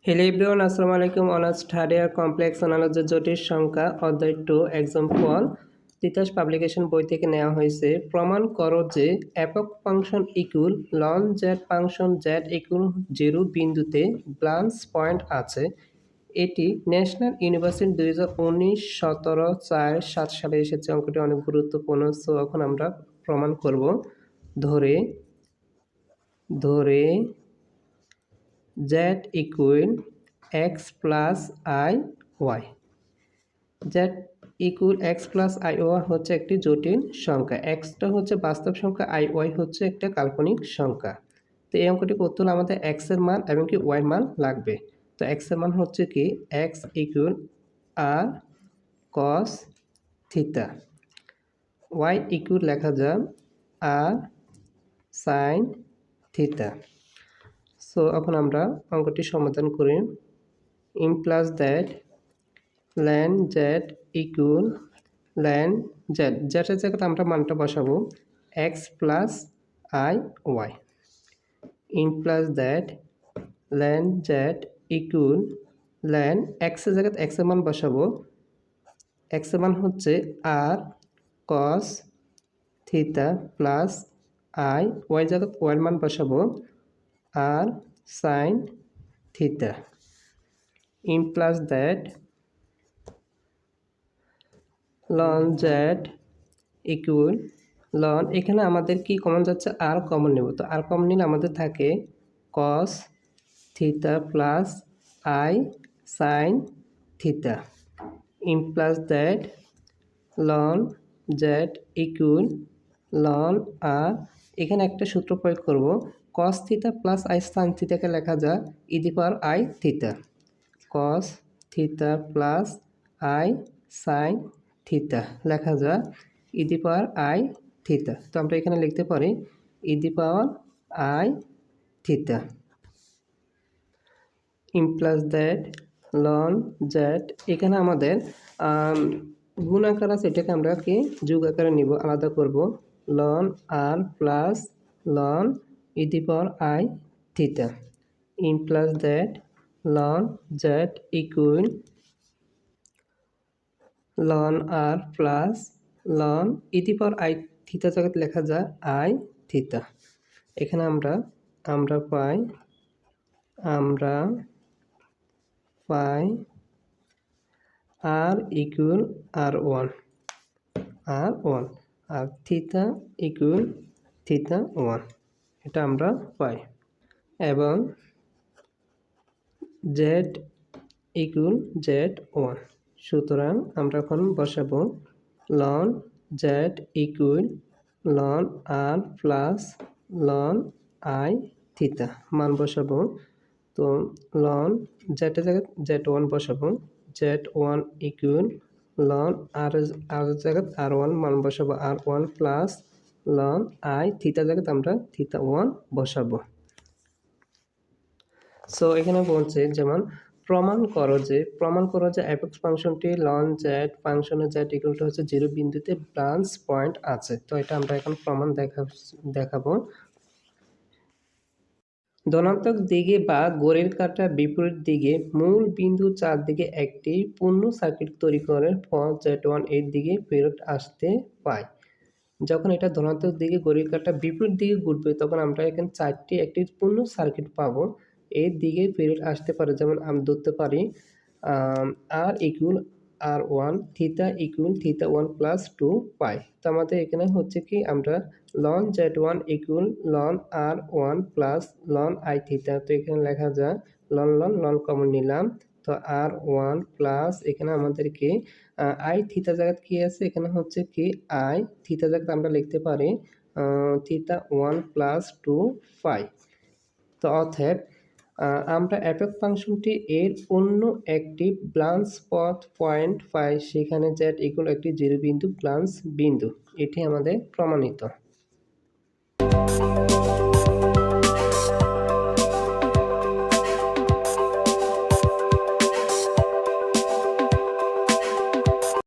Hello everyone, Assalamu alaikum. Honors third year complex analogy জটিল সংখ্যা অধ্যায় 2 এক্সাম্পল তিতাস পাবলিকেশন বই থেকে নেওয়া হয়েছে। প্রমাণ করো যে একক function equal ln z function z equal 0 বিন্দুতে ব্লান্স পয়েন্ট আছে। এটি ন্যাশনাল ইউনিভার্সিটি 2019 17 4 7 সালে এসেছে। অঙ্কটি অনেক গুরুত্বপূর্ণ। সো এখন আমরা প্রমাণ করব। ধরে z equal x plus i y। z equal x plus i y হচ্ছে একটি জটিল সংখ্যা, xটা হচ্ছে বাস্তব সংখ্যা, i y হচ্ছে একটা কাল্পনিক সংখ্যা। তো এই অঙ্কটি করতে হলে আমাদের x এর মান এবং কি y এর মান লাগবে। তো x এর মান হচ্ছে কি x equal r cos theta, y equal লেখা যায় r sin theta। সো এখন আমরা অঙ্কটি সমাধান করি। Implies that ln z equal ln z, জেডের জায়গাতে আমরা মানটা বসাবো x plus i y. Implies that ln z equal ln এক্সের জায়গাতে এক্সের মান বসাবো, এক্সের মান হচ্ছে r cos theta plus i, y জায়গাতে ওয়াইয়ের মান বসাবো r sine theta. Implies that ln z equal ln, এখানে আমাদের কি কমন যাচ্ছে আর কমন নেব। তো আর কমন নিলে আমাদের থাকে cos theta plus i sine theta. Implies that ln z equal ln r, এখানে একটা সূত্র প্রয়োগ করব, cos theta plus i sine থিটাকে লেখা যায় e the power i theta. Cos theta plus i sine theta লেখা যায় e the power i theta. তো আমরা এখানে লিখতে পারি e the power i theta. Implies that ln z, এখানে আমাদের গুণ আকার আছে, এটাকে আমরা কি যোগ আকারে নিব, আলাদা করব। Ln r plus ln e the power i theta. Implies that ln z equal ln r plus ln e the power i theta জায়গাতে লেখা যায় আই থিটা। এখানে আমরা পাই আর ইকুয়াল আর ওয়ান আর থিটা ইকুয়াল থিটা ওয়ান, এটা আমরা পাই। এবং জেড ইকুয়াল জেড ওয়ান। সুতরাং আমরা এখন বসাবো ln z equal ln r plus ln i theta, মান বসাবো। তো লন জেডের জায়গায় জেড ওয়ান বসাবো, z one equal ln r জায়গায় আর ওয়ান মান বসাবো, r one plus ln i theta জায়গায় আমরা থিটা ওয়ান বসাবো। সো এখানে বলছে যেমন প্রমাণ করো যে এপেক্স ফাংশনটি লন জেড ফাংশনের জেড ইকুয়াল টু হচ্ছে 0 বিন্দুতে ব্রাঞ্চ পয়েন্ট আছে। তো এটা আমরা এখন প্রমাণ দেখাবো। ধনাত্মক দিকে বা ঘড়ির কাঁটার বিপরীত দিকে মূল বিন্দু চারদিকে একটি পূর্ণ সার্কিট তৈরি করার পর Z1 এর দিকে ফেরত আসতে পায়। যখন এটা ধনাত্মক দিকে ঘড়ির কাঁটা বিপরীত দিকে ঘুরবে তখন আমরা এখানে একটি পূর্ণ সার্কিট পাবো। এর দিকে ফেরত আসতে পারে, যেমন আমি ধরতে পারি r equal r one, theta equal theta one plus 2 pi. তো আমাদের এখানে হচ্ছে কি আমরা ln z one equal ln r one plus ln i theta. তো এখানে লেখা যায় লন কমন নিলাম, তো আর ওয়ান প্লাস এখানে আমাদেরকে আই থিটা জায়গায় কি আছে, এখানে হচ্ছে কি আই থিটা জায়গায় আমরা লিখতে পারি থিটা ওয়ান প্লাস 2 পাই। তো অর্থাৎ আমরা এপেক্স ফাংশনটি এর অন্য একটি ব্লান্স পয়েন্ট পাই, সেখানে জেড ইকুয়াল একটি 0 বিন্দু ব্লান্স বিন্দু। এটি আমাদের প্রমাণিত।